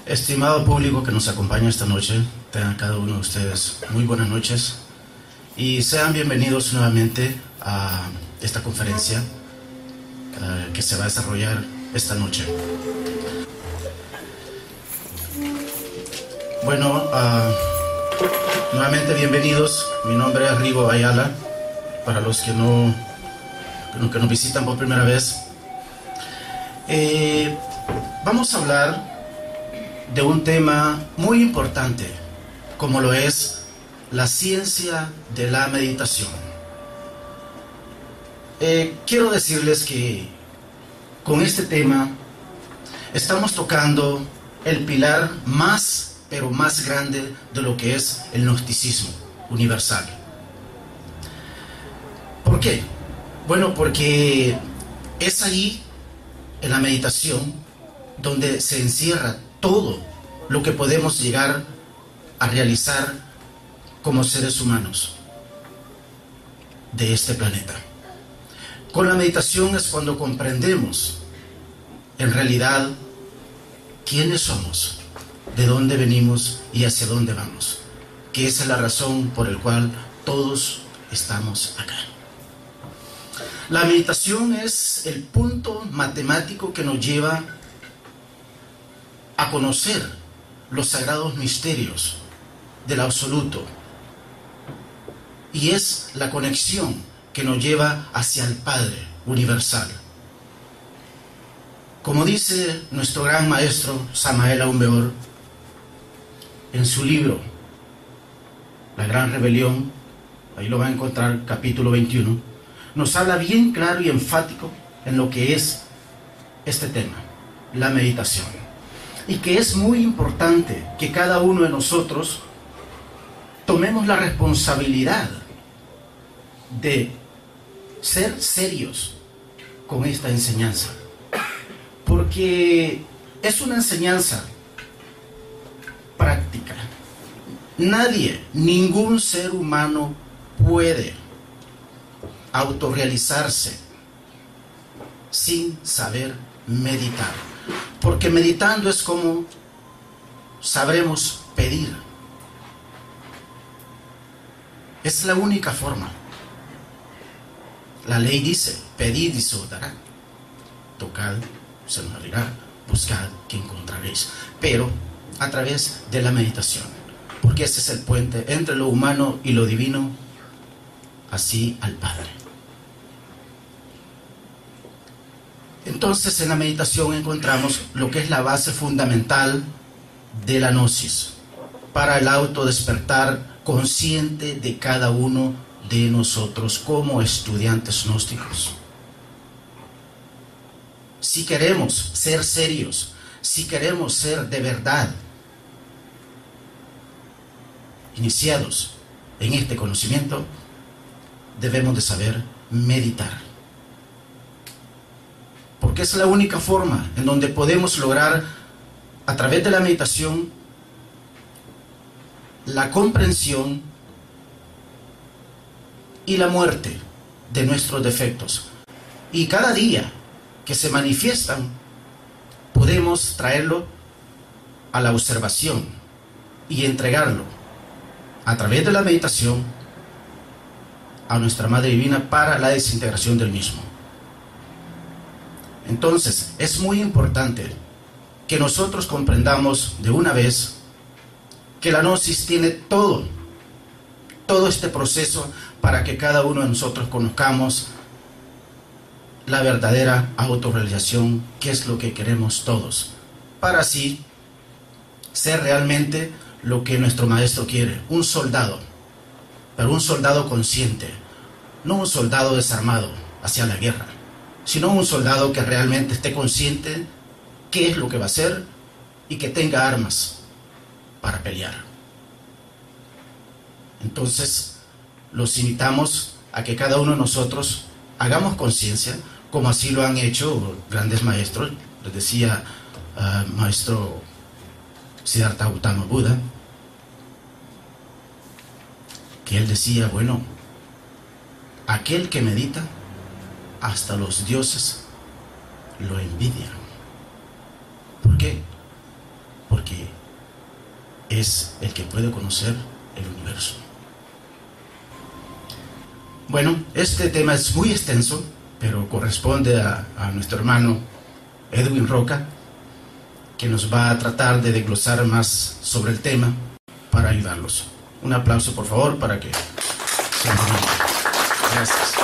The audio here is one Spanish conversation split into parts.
Estimado público que nos acompaña esta noche, tengan cada uno de ustedes muy buenas noches y sean bienvenidos nuevamente a esta conferencia que se va a desarrollar esta noche. Bueno, nuevamente bienvenidos. Mi nombre es Rigo Ayala. Para los que nos visitan por primera vez, vamos a hablar de un tema muy importante, como lo es la ciencia de la meditación. Quiero decirles que con este tema estamos tocando el pilar más, pero más grande de lo que es el gnosticismo universal. ¿Por qué? Bueno, porque es ahí, en la meditación, donde se encierra todo lo que podemos llegar a realizar como seres humanos de este planeta. Con la meditación es cuando comprendemos en realidad quiénes somos, de dónde venimos y hacia dónde vamos, que esa es la razón por la cual todos estamos acá. La meditación es el punto matemático que nos lleva a conocer los sagrados misterios del absoluto, y es la conexión que nos lleva hacia el Padre universal. Como dice nuestro gran maestro Samael Aun Weor en su libro La Gran Rebelión, ahí lo va a encontrar, capítulo 21, nos habla bien claro y enfático en lo que es este tema, la meditación. Y que es muy importante que cada uno de nosotros tomemos la responsabilidad de ser serios con esta enseñanza. Porque es una enseñanza práctica. Nadie, ningún ser humano puede autorrealizarse sin saber meditar. Porque meditando es como sabremos pedir. Es la única forma. La ley dice, pedid y se os dará. Tocad, se os abrirá. Buscad, que encontraréis. Pero a través de la meditación. Porque ese es el puente entre lo humano y lo divino, así al Padre. Entonces, en la meditación encontramos lo que es la base fundamental de la gnosis para el autodespertar consciente de cada uno de nosotros como estudiantes gnósticos. Si queremos ser serios, si queremos ser de verdad iniciados en este conocimiento, debemos de saber meditar. Porque es la única forma en donde podemos lograr, a través de la meditación, la comprensión y la muerte de nuestros defectos. Y cada día que se manifiestan, podemos traerlo a la observación y entregarlo a través de la meditación a nuestra Madre Divina para la desintegración del mismo. Entonces, es muy importante que nosotros comprendamos de una vez que la gnosis tiene todo este proceso para que cada uno de nosotros conozcamos la verdadera autorrealización, que es lo que queremos todos, para así ser realmente lo que nuestro maestro quiere, un soldado, pero un soldado consciente, no un soldado desarmado hacia la guerra, sino un soldado que realmente esté consciente qué es lo que va a hacer y que tenga armas para pelear. Entonces, los invitamos a que cada uno de nosotros hagamos conciencia, como así lo han hecho grandes maestros. Les decía maestro Siddhartha Gautama Buda, que él decía, bueno, aquel que medita, hasta los dioses lo envidian. ¿Por qué? Porque es el que puede conocer el universo. Bueno, este tema es muy extenso, pero corresponde a nuestro hermano Edwin Roca, que nos va a tratar de desglosar más sobre el tema para ayudarlos. Un aplauso, por favor, para que se animen. Gracias.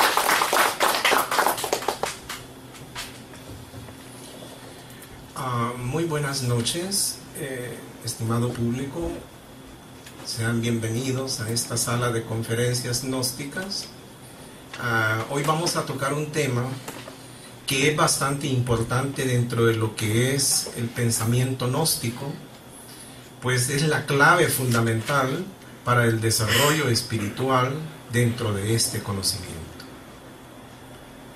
Muy buenas noches, estimado público. Sean bienvenidos a esta sala de conferencias gnósticas. Hoy vamos a tocar un tema que es bastante importante dentro de lo que es el pensamiento gnóstico, pues es la clave fundamental para el desarrollo espiritual dentro de este conocimiento.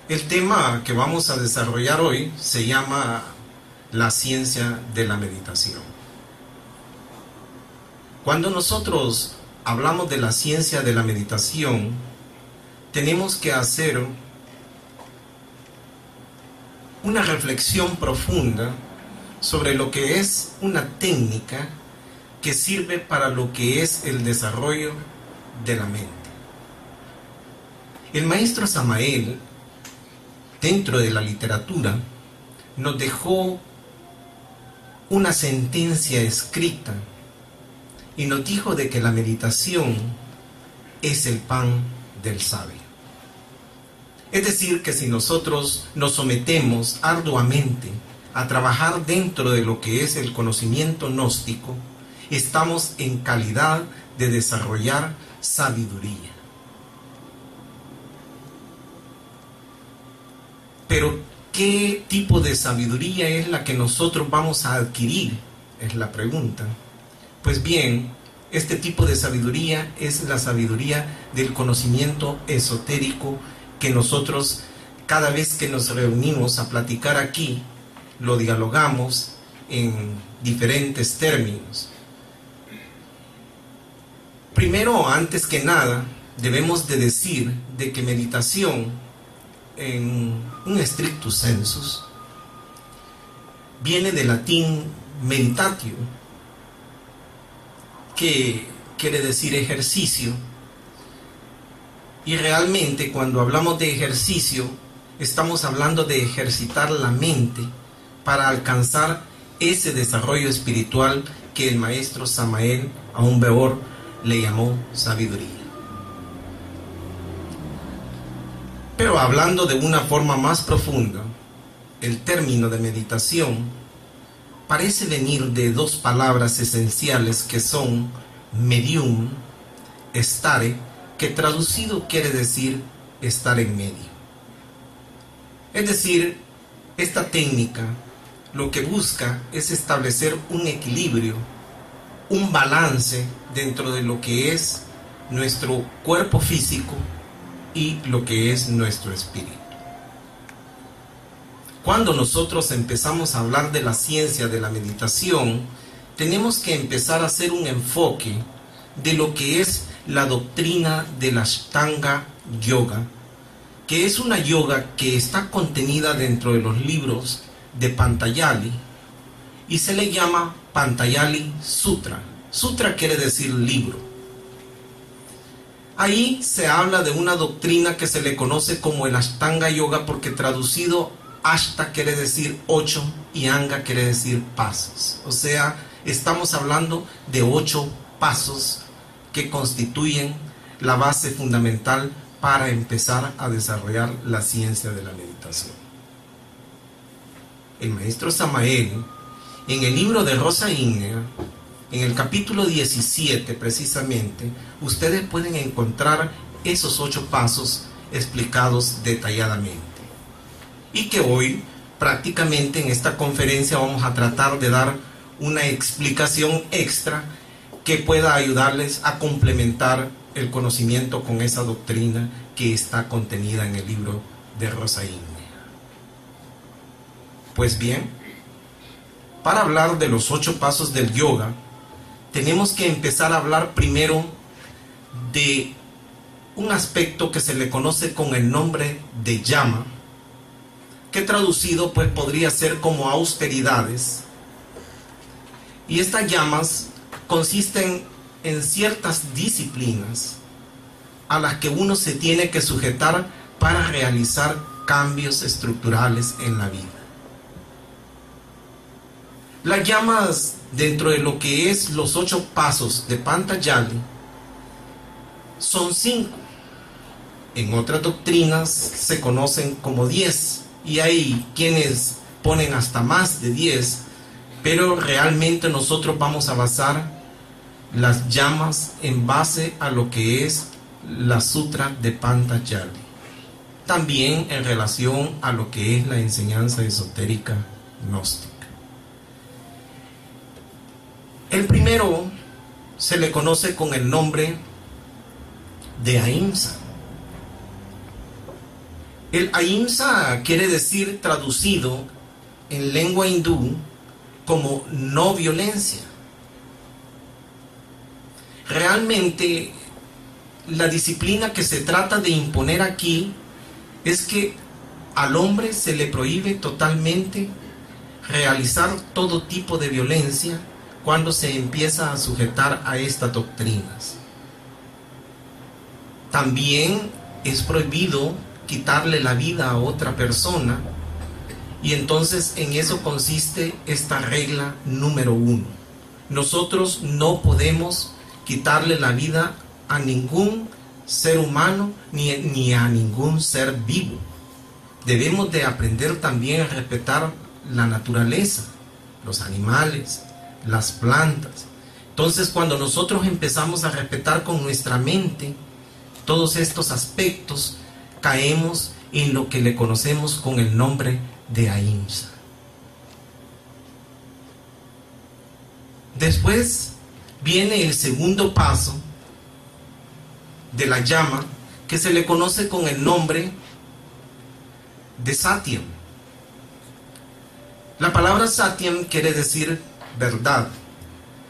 El tema que vamos a desarrollar hoy se llama la ciencia de la meditación. Cuando nosotros hablamos de la ciencia de la meditación, tenemos que hacer una reflexión profunda sobre lo que es una técnica que sirve para lo que es el desarrollo de la mente. El maestro Samael, dentro de la literatura, nos dejó una sentencia escrita y nos dijo de que la meditación es el pan del sabio. Es decir, que si nosotros nos sometemos arduamente a trabajar dentro de lo que es el conocimiento gnóstico, estamos en calidad de desarrollar sabiduría. Pero, ¿qué tipo de sabiduría es la que nosotros vamos a adquirir? Es la pregunta. Pues bien, este tipo de sabiduría es la sabiduría del conocimiento esotérico que nosotros, cada vez que nos reunimos a platicar aquí, lo dialogamos en diferentes términos. Primero, antes que nada, debemos de decir de que meditación, en un stricto sensus, viene del latín meditatio, que quiere decir ejercicio. Y realmente cuando hablamos de ejercicio, estamos hablando de ejercitar la mente para alcanzar ese desarrollo espiritual que el maestro Samael Aun Weor le llamó sabiduría. Pero hablando de una forma más profunda, el término de meditación parece venir de dos palabras esenciales que son medium, stare, que traducido quiere decir estar en medio. Es decir, esta técnica lo que busca es establecer un equilibrio, un balance dentro de lo que es nuestro cuerpo físico y lo que es nuestro espíritu. Cuando nosotros empezamos a hablar de la ciencia de la meditación, tenemos que empezar a hacer un enfoque de lo que es la doctrina de la Ashtanga Yoga, que es una yoga que está contenida dentro de los libros de Patanjali y se le llama Patanjali Sutra. Sutra quiere decir libro. Ahí se habla de una doctrina que se le conoce como el Ashtanga Yoga, porque traducido Ashta quiere decir 8 y Anga quiere decir pasos. O sea, estamos hablando de 8 pasos que constituyen la base fundamental para empezar a desarrollar la ciencia de la meditación. El maestro Samael, en el libro de Rosa Ígnea, en el capítulo 17 precisamente, ustedes pueden encontrar esos 8 pasos explicados detalladamente. Y que hoy, prácticamente en esta conferencia, vamos a tratar de dar una explicación extra que pueda ayudarles a complementar el conocimiento con esa doctrina que está contenida en el libro de Rosa Ígnea. Pues bien, para hablar de los 8 pasos del yoga, tenemos que empezar a hablar primero de un aspecto que se le conoce con el nombre de llama, que traducido pues podría ser como austeridades. Y estas llamas consisten en ciertas disciplinas a las que uno se tiene que sujetar para realizar cambios estructurales en la vida. Las llamas, dentro de lo que es los 8 pasos de Patanjali, son 5. En otras doctrinas se conocen como 10, y hay quienes ponen hasta más de 10, pero realmente nosotros vamos a basar las llamas en base a lo que es la Sutra de Patanjali, también en relación a lo que es la enseñanza esotérica gnóstica. El primero se le conoce con el nombre de Ahimsa. El Ahimsa quiere decir, traducido en lengua hindú, como no violencia. Realmente la disciplina que se trata de imponer aquí es que al hombre se le prohíbe totalmente realizar todo tipo de violencia cuando se empieza a sujetar a estas doctrinas. También es prohibido quitarle la vida a otra persona, y entonces en eso consiste esta regla número 1. Nosotros no podemos quitarle la vida a ningún ser humano ni a ningún ser vivo. Debemos de aprender también a respetar la naturaleza, los animales, las plantas. Entonces, cuando nosotros empezamos a respetar con nuestra mente todos estos aspectos, caemos en lo que le conocemos con el nombre de Ahimsa. Después viene el segundo paso de la llama, que se le conoce con el nombre de Satyam. La palabra Satyam quiere decir verdad,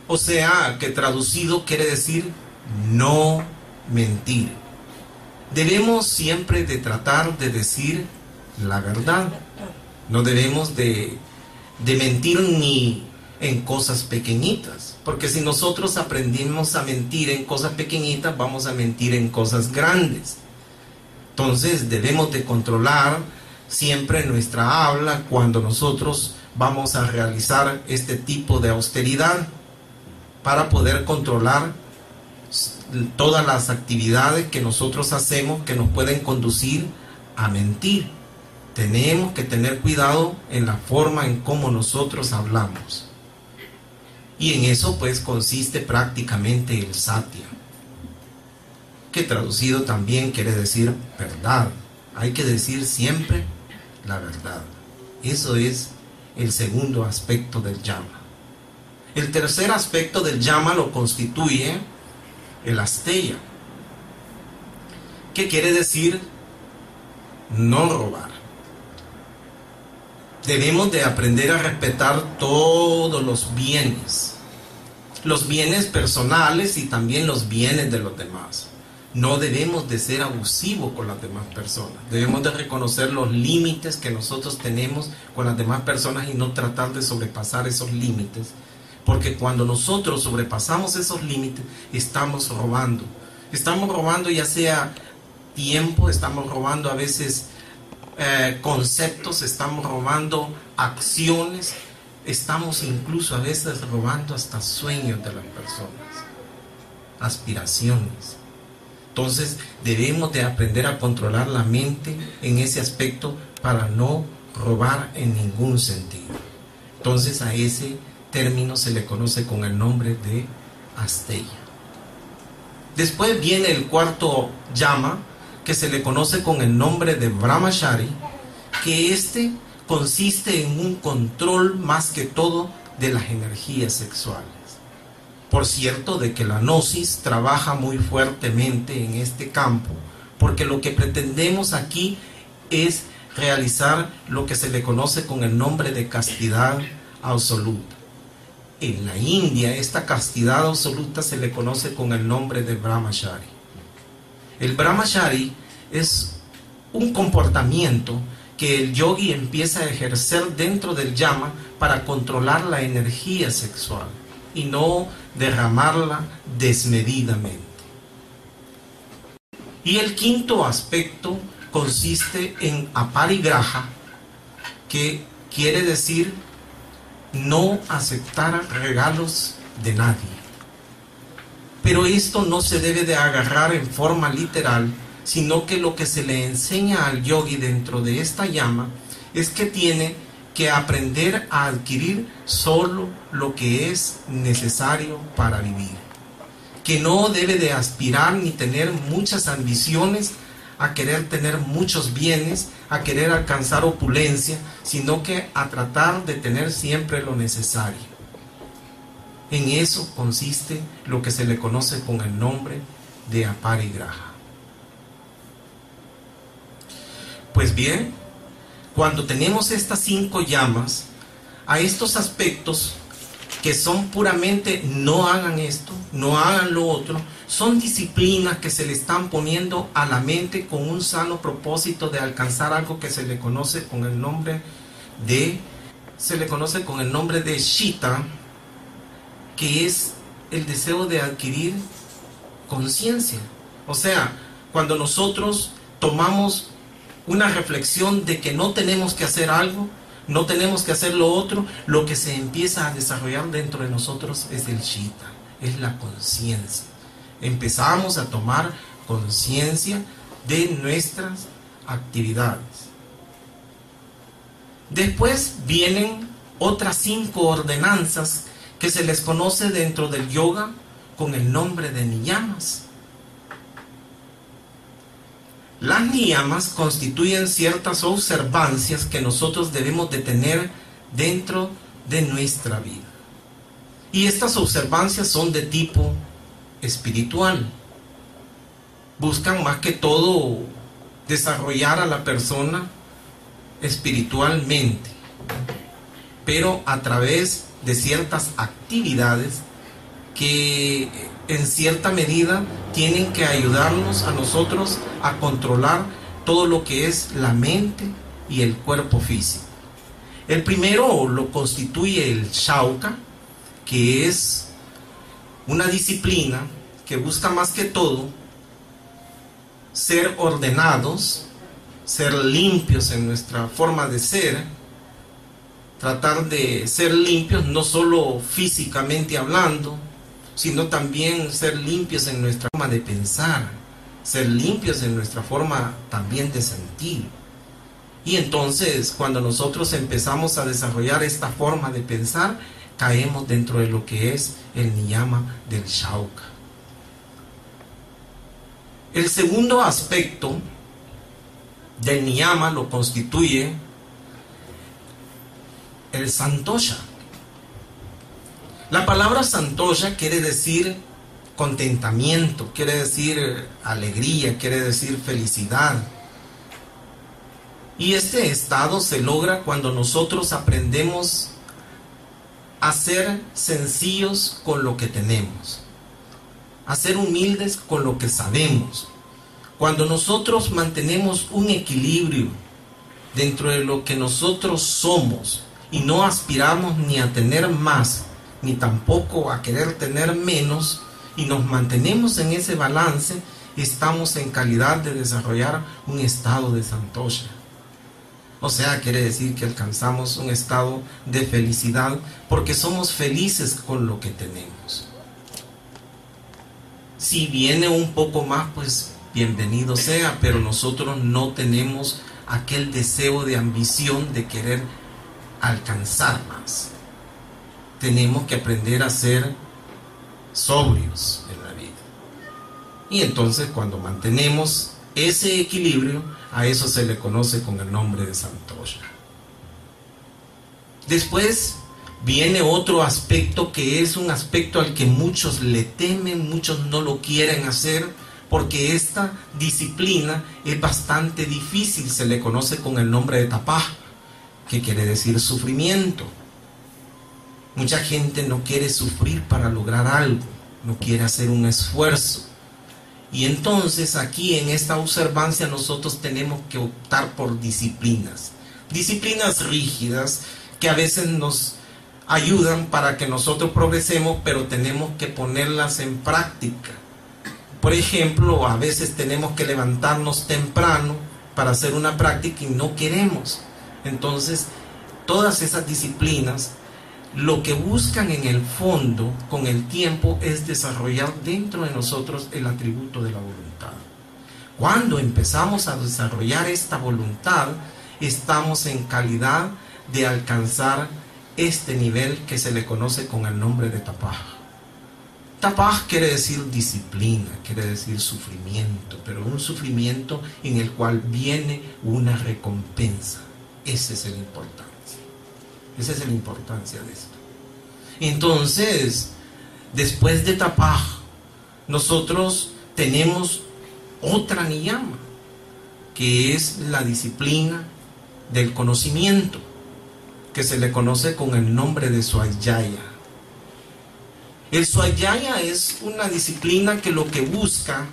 o sea que traducido quiere decir no mentir. Debemos siempre de tratar de decir la verdad. No debemos de mentir ni en cosas pequeñitas, porque si nosotros aprendimos a mentir en cosas pequeñitas, vamos a mentir en cosas grandes. Entonces debemos de controlar siempre nuestra habla cuando nosotros vamos a realizar este tipo de austeridad, para poder controlar todas las actividades que nosotros hacemos que nos pueden conducir a mentir. Tenemos que tener cuidado en la forma en cómo nosotros hablamos. Y en eso pues consiste prácticamente el Satya, que traducido también quiere decir verdad. Hay que decir siempre la verdad. Eso es el segundo aspecto del Yama. El tercer aspecto del Yama lo constituye el Asteya, que quiere decir no robar. Debemos de aprender a respetar todos los bienes personales y también los bienes de los demás. No debemos de ser abusivos con las demás personas. Debemos de reconocer los límites que nosotros tenemos con las demás personas y no tratar de sobrepasar esos límites. Porque cuando nosotros sobrepasamos esos límites, estamos robando. Estamos robando ya sea tiempo, estamos robando a veces conceptos, estamos robando acciones, estamos incluso a veces robando hasta sueños de las personas, aspiraciones. Entonces debemos de aprender a controlar la mente en ese aspecto para no robar en ningún sentido. Entonces a ese término se le conoce con el nombre de Asteya. Después viene el cuarto Yama, que se le conoce con el nombre de Brahmachari, que este consiste en un control más que todo de las energías sexuales. Por cierto, de que la gnosis trabaja muy fuertemente en este campo, porque lo que pretendemos aquí es realizar lo que se le conoce con el nombre de castidad absoluta. En la India, esta castidad absoluta se le conoce con el nombre de Brahmachari. El Brahmachari es un comportamiento que el yogi empieza a ejercer dentro del Yama para controlar la energía sexual y no derramarla desmedidamente. Y el quinto aspecto consiste en aparigraha, que quiere decir no aceptar regalos de nadie. Pero esto no se debe de agarrar en forma literal, sino que lo que se le enseña al yogi dentro de esta llama es que tiene que aprender a adquirir solo lo que es necesario para vivir. Que no debe de aspirar ni tener muchas ambiciones a querer tener muchos bienes, a querer alcanzar opulencia, sino que a tratar de tener siempre lo necesario. En eso consiste lo que se le conoce con el nombre de aparigraha. Pues bien, cuando tenemos estas 5 llamas, a estos aspectos que son puramente no hagan esto, no hagan lo otro, son disciplinas que se le están poniendo a la mente con un sano propósito de alcanzar algo que se le conoce con el nombre de Shita, que es el deseo de adquirir conciencia. O sea, cuando nosotros tomamos una reflexión de que no tenemos que hacer algo, no tenemos que hacer lo otro, lo que se empieza a desarrollar dentro de nosotros es el Shita, es la conciencia. Empezamos a tomar conciencia de nuestras actividades. Después vienen otras 5 ordenanzas que se les conoce dentro del yoga con el nombre de niyamas. Las niyamas constituyen ciertas observancias que nosotros debemos de tener dentro de nuestra vida. Y estas observancias son de tipo espiritual. Buscan más que todo desarrollar a la persona espiritualmente, pero a través de ciertas actividades que en cierta medida tienen que ayudarnos a nosotros a controlar todo lo que es la mente y el cuerpo físico. El primero lo constituye el Shauka, que es una disciplina que busca más que todo ser ordenados, ser limpios en nuestra forma de ser, tratar de ser limpios no solo físicamente hablando, sino también ser limpios en nuestra forma de pensar, ser limpios en nuestra forma también de sentir. Y entonces, cuando nosotros empezamos a desarrollar esta forma de pensar, caemos dentro de lo que es el niyama del Shauka. El segundo aspecto del niyama lo constituye el santosha. La palabra santosha quiere decir contentamiento, quiere decir alegría, quiere decir felicidad. Y este estado se logra cuando nosotros aprendemos a ser sencillos con lo que tenemos, a ser humildes con lo que sabemos. Cuando nosotros mantenemos un equilibrio dentro de lo que nosotros somos y no aspiramos ni a tener más, ni tampoco a querer tener menos, y nos mantenemos en ese balance, estamos en calidad de desarrollar un estado de santosha. O sea, quiere decir que alcanzamos un estado de felicidad porque somos felices con lo que tenemos. Si viene un poco más, pues bienvenido sea, pero nosotros no tenemos aquel deseo de ambición de querer alcanzar más. Tenemos que aprender a ser sobrios en la vida. Y entonces, cuando mantenemos ese equilibrio, a eso se le conoce con el nombre de santosha. Después viene otro aspecto que es un aspecto al que muchos le temen, muchos no lo quieren hacer, porque esta disciplina es bastante difícil. Se le conoce con el nombre de tapaj, que quiere decir sufrimiento. Mucha gente no quiere sufrir para lograr algo, no quiere hacer un esfuerzo. Y entonces aquí en esta observancia nosotros tenemos que optar por disciplinas rígidas que a veces nos ayudan para que nosotros progresemos, pero tenemos que ponerlas en práctica. Por ejemplo, a veces tenemos que levantarnos temprano para hacer una práctica y no queremos. Entonces, todas esas disciplinas lo que buscan en el fondo con el tiempo es desarrollar dentro de nosotros el atributo de la voluntad. Cuando empezamos a desarrollar esta voluntad, estamos en calidad de alcanzar este nivel que se le conoce con el nombre de tapaj. Tapaj quiere decir disciplina, quiere decir sufrimiento, pero un sufrimiento en el cual viene una recompensa. Esa es la importancia. Esa es la importancia de esto. Entonces, después de tapaj, nosotros tenemos otra niyama, que es la disciplina del conocimiento, que se le conoce con el nombre de Swayaya. El Swayaya es una disciplina que lo que busca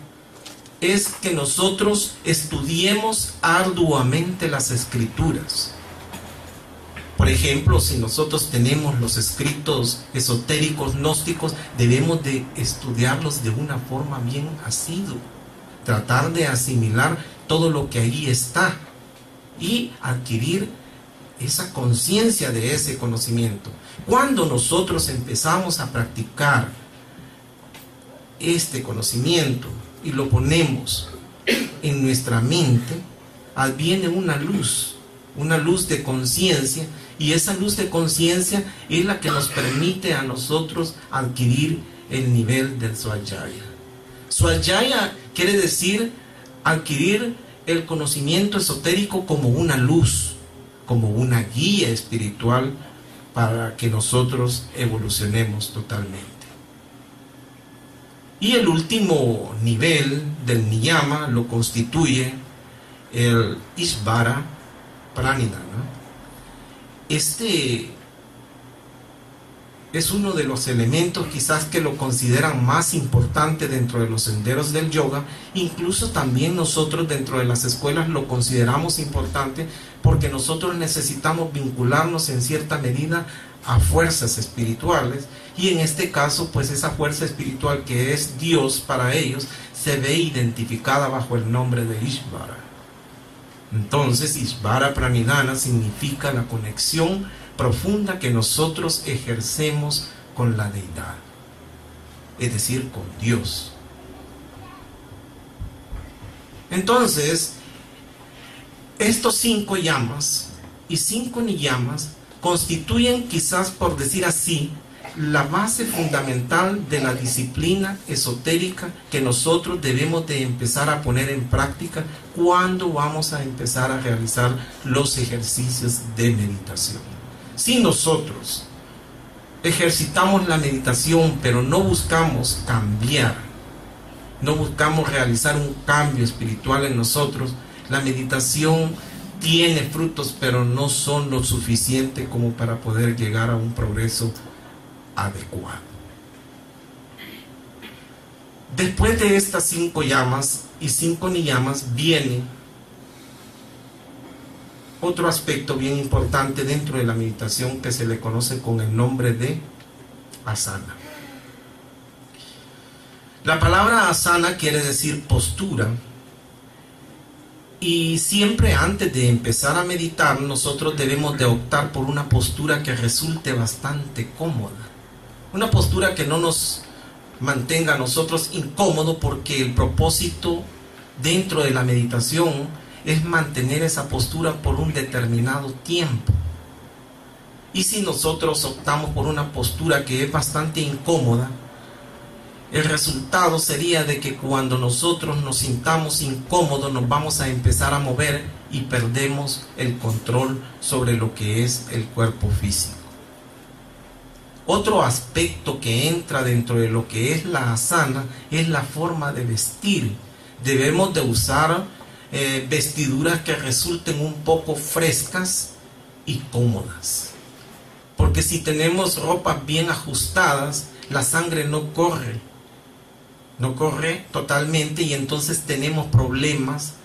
es que nosotros estudiemos arduamente las escrituras. Por ejemplo, si nosotros tenemos los escritos esotéricos, gnósticos, debemos de estudiarlos de una forma bien asidua, tratar de asimilar todo lo que ahí está y adquirir esa conciencia de ese conocimiento. Cuando nosotros empezamos a practicar este conocimiento y lo ponemos en nuestra mente, adviene una luz de conciencia, y esa luz de conciencia es la que nos permite a nosotros adquirir el nivel del Swayaya. Swayaya quiere decir adquirir el conocimiento esotérico como una luz, como una guía espiritual para que nosotros evolucionemos totalmente. Y el último nivel del niyama lo constituye el Ishvara Pranidhana. Este es uno de los elementos quizás que lo consideran más importante dentro de los senderos del yoga. Incluso también nosotros dentro de las escuelas lo consideramos importante, porque nosotros necesitamos vincularnos en cierta medida a fuerzas espirituales, y en este caso pues esa fuerza espiritual que es Dios para ellos se ve identificada bajo el nombre de Ishvara. Entonces Ishvara Pranidhana significa la conexión profunda que nosotros ejercemos con la deidad, es decir, con Dios. Entonces, estos 5 yamas y 5 niyamas constituyen, quizás por decir así, la base fundamental de la disciplina esotérica que nosotros debemos de empezar a poner en práctica cuando vamos a empezar a realizar los ejercicios de meditación. Si nosotros ejercitamos la meditación, pero no buscamos cambiar, no buscamos realizar un cambio espiritual en nosotros, la meditación tiene frutos, pero no son lo suficiente como para poder llegar a un progreso adecuado. Después de estas 5 yamas y 5 niyamas viene otro aspecto bien importante dentro de la meditación que se le conoce con el nombre de asana. La palabra asana quiere decir postura, y siempre antes de empezar a meditar nosotros debemos de optar por una postura que resulte bastante cómoda, una postura que no nos mantenga a nosotros incómodos, porque el propósito dentro de la meditación es mantener esa postura por un determinado tiempo. Y si nosotros optamos por una postura que es bastante incómoda, el resultado sería de que cuando nosotros nos sintamos incómodos nos vamos a empezar a mover y perdemos el control sobre lo que es el cuerpo físico. Otro aspecto que entra dentro de lo que es la asana es la forma de vestir. Debemos de usar vestiduras que resulten un poco frescas y cómodas, porque si tenemos ropas bien ajustadas, la sangre no corre totalmente, y entonces tenemos problemas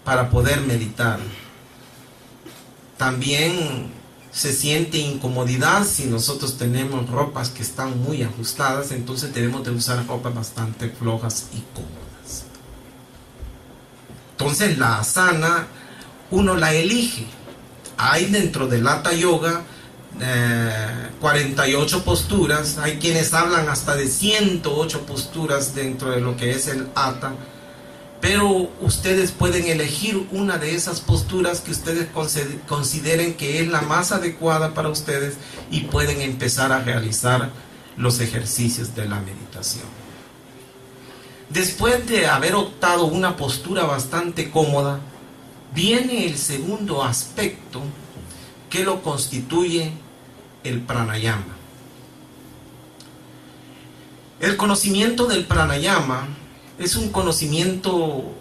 para poder meditar. También, se siente incomodidad. Si nosotros tenemos ropas que están muy ajustadas, entonces debemos de usar ropas bastante flojas y cómodas. Entonces la asana uno la elige. Hay dentro del Hatha Yoga 48 posturas. Hay quienes hablan hasta de 108 posturas dentro de lo que es el Hatha. Pero ustedes pueden elegir una de esas posturas que ustedes consideren que es la más adecuada para ustedes y pueden empezar a realizar los ejercicios de la meditación. Después de haber optado una postura bastante cómoda, viene el segundo aspecto que lo constituye el pranayama. El conocimiento del pranayama es un conocimiento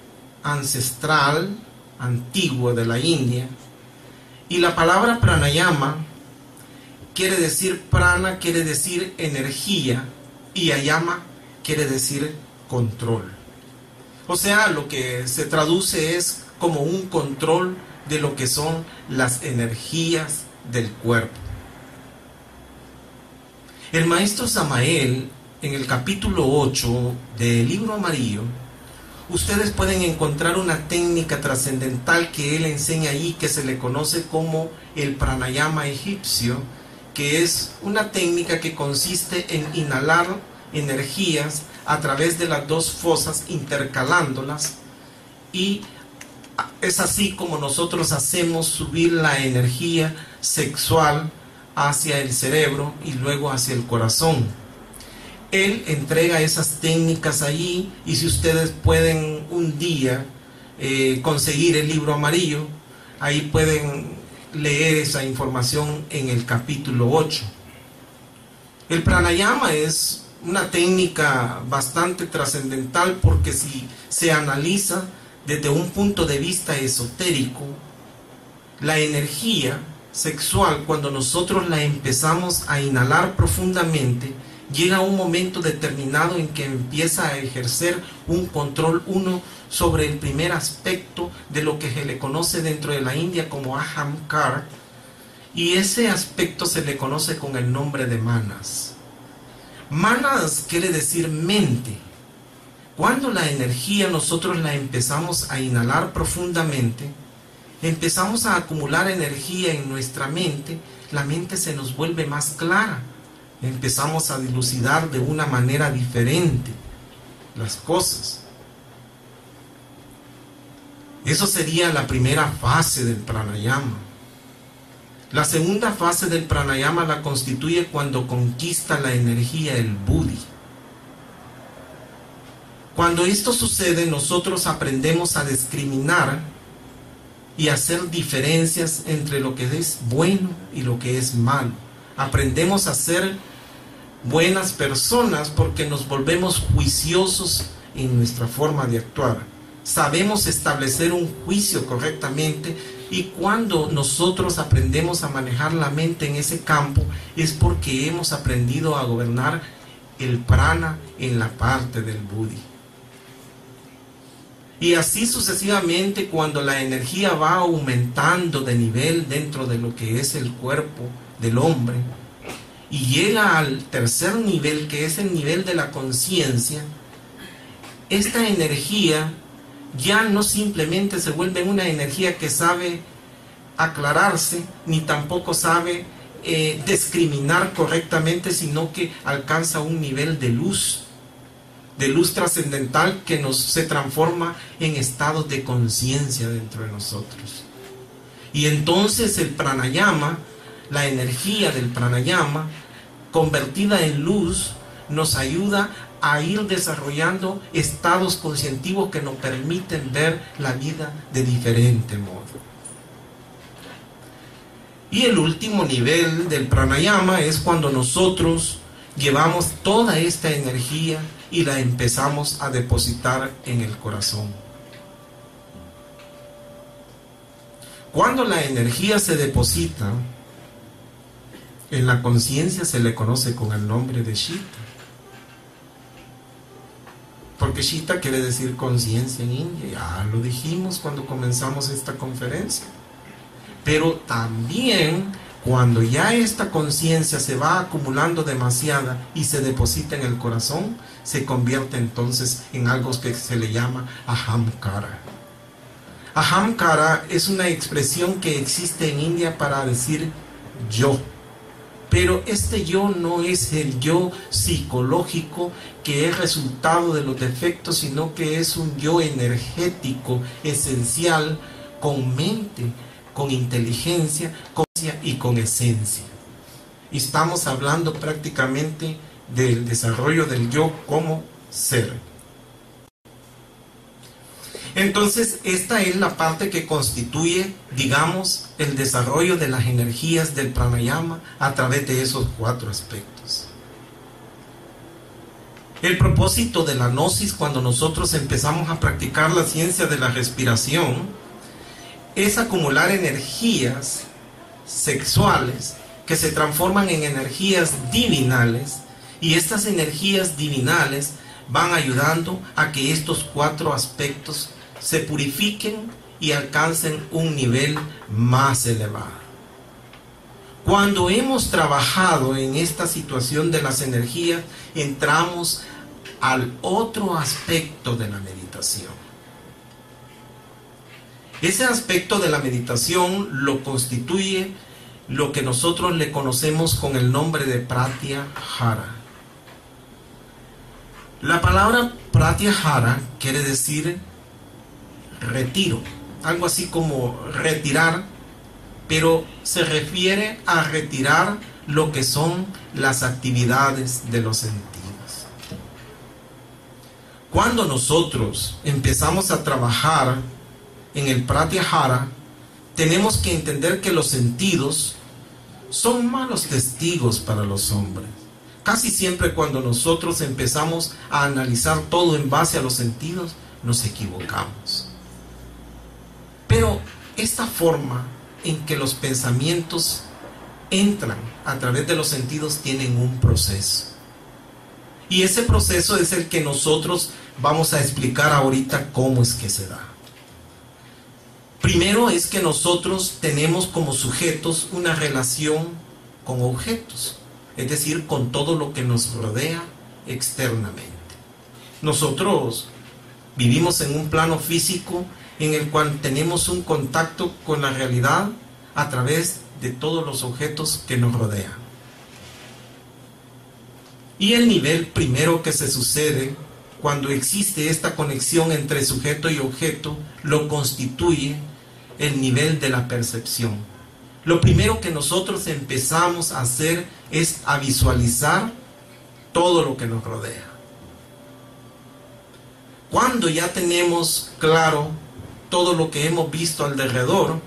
ancestral, antiguo de la India, y la palabra pranayama quiere decir prana, quiere decir energía, y ayama quiere decir control. O sea, lo que se traduce es como un control de lo que son las energías del cuerpo. El maestro Samael, en el capítulo 8 del libro amarillo, ustedes pueden encontrar una técnica trascendental que él enseña ahí, que se le conoce como el pranayama egipcio, que es una técnica que consiste en inhalar energías a través de las dos fosas, intercalándolas, y es así como nosotros hacemos subir la energía sexual hacia el cerebro y luego hacia el corazón. Él entrega esas técnicas allí, y si ustedes pueden un día conseguir el libro amarillo, ahí pueden leer esa información en el capítulo 8. El pranayama es una técnica bastante trascendental, porque si se analiza desde un punto de vista esotérico, la energía sexual, cuando nosotros la empezamos a inhalar profundamente, llega un momento determinado en que empieza a ejercer un control uno sobre el primer aspecto de lo que se le conoce dentro de la India como Ahamkar, y ese aspecto se le conoce con el nombre de manas. Manas quiere decir mente. Cuando la energía nosotros la empezamos a inhalar profundamente, empezamos a acumular energía en nuestra mente, la mente se nos vuelve más clara, empezamos a dilucidar de una manera diferente las cosas. Eso sería la primera fase del pranayama. La segunda fase del pranayama la constituye cuando conquista la energía el buddhi. Cuando esto sucede, nosotros aprendemos a discriminar y hacer diferencias entre lo que es bueno y lo que es malo. Aprendemos a ser buenas personas porque nos volvemos juiciosos en nuestra forma de actuar. Sabemos establecer un juicio correctamente, y cuando nosotros aprendemos a manejar la mente en ese campo es porque hemos aprendido a gobernar el prana en la parte del buddhi. Y así sucesivamente, cuando la energía va aumentando de nivel dentro de lo que es el cuerpo del hombre y llega al tercer nivel, que es el nivel de la conciencia, esta energía ya no simplemente se vuelve una energía que sabe aclararse, ni tampoco sabe discriminar correctamente, sino que alcanza un nivel de luz trascendental que se transforma en estados de conciencia dentro de nosotros. Y entonces el pranayama, la energía del pranayama convertida en luz, nos ayuda a ir desarrollando estados conscientivos que nos permiten ver la vida de diferente modo. Y el último nivel del pranayama es cuando nosotros llevamos toda esta energía y la empezamos a depositar en el corazón. Cuando la energía se deposita en la conciencia, se le conoce con el nombre de Chitta. Porque Chitta quiere decir conciencia en India, ya lo dijimos cuando comenzamos esta conferencia. Pero también Cuando ya esta conciencia se va acumulando demasiada y se deposita en el corazón, se convierte entonces en algo que se le llama ahamkara. Ahamkara es una expresión que existe en India para decir yo. Pero este yo no es el yo psicológico que es resultado de los defectos, sino que es un yo energético, esencial, con mente, con inteligencia, y con esencia. Y estamos hablando prácticamente del desarrollo del yo como ser. Entonces, esta es la parte que constituye, digamos, el desarrollo de las energías del pranayama a través de esos 4 aspectos. El propósito de la gnosis, cuando nosotros empezamos a practicar la ciencia de la respiración, es acumular energías sexuales que se transforman en energías divinales, y estas energías divinales van ayudando a que estos 4 aspectos se purifiquen y alcancen un nivel más elevado. Cuando hemos trabajado en esta situación de las energías, entramos al otro aspecto de la meditación. Ese aspecto de la meditación lo constituye lo que nosotros le conocemos con el nombre de pratyahara. La palabra pratyahara quiere decir retiro, algo así como retirar, pero se refiere a retirar lo que son las actividades de los sentidos. Cuando nosotros empezamos a trabajar en el pratyahara, tenemos que entender que los sentidos son malos testigos para los hombres. Casi siempre cuando nosotros empezamos a analizar todo en base a los sentidos, nos equivocamos. Pero esta forma en que los pensamientos entran a través de los sentidos tienen un proceso. Y ese proceso es el que nosotros vamos a explicar ahorita cómo es que se da. Primero es que nosotros tenemos como sujetos una relación con objetos, es decir, con todo lo que nos rodea externamente. Nosotros vivimos en un plano físico en el cual tenemos un contacto con la realidad a través de todos los objetos que nos rodean. Y el nivel primero que se sucede cuando existe esta conexión entre sujeto y objeto lo constituye el nivel de la percepción. Lo primero que nosotros empezamos a hacer es a visualizar todo lo que nos rodea. Cuando ya tenemos claro todo lo que hemos visto alrededor,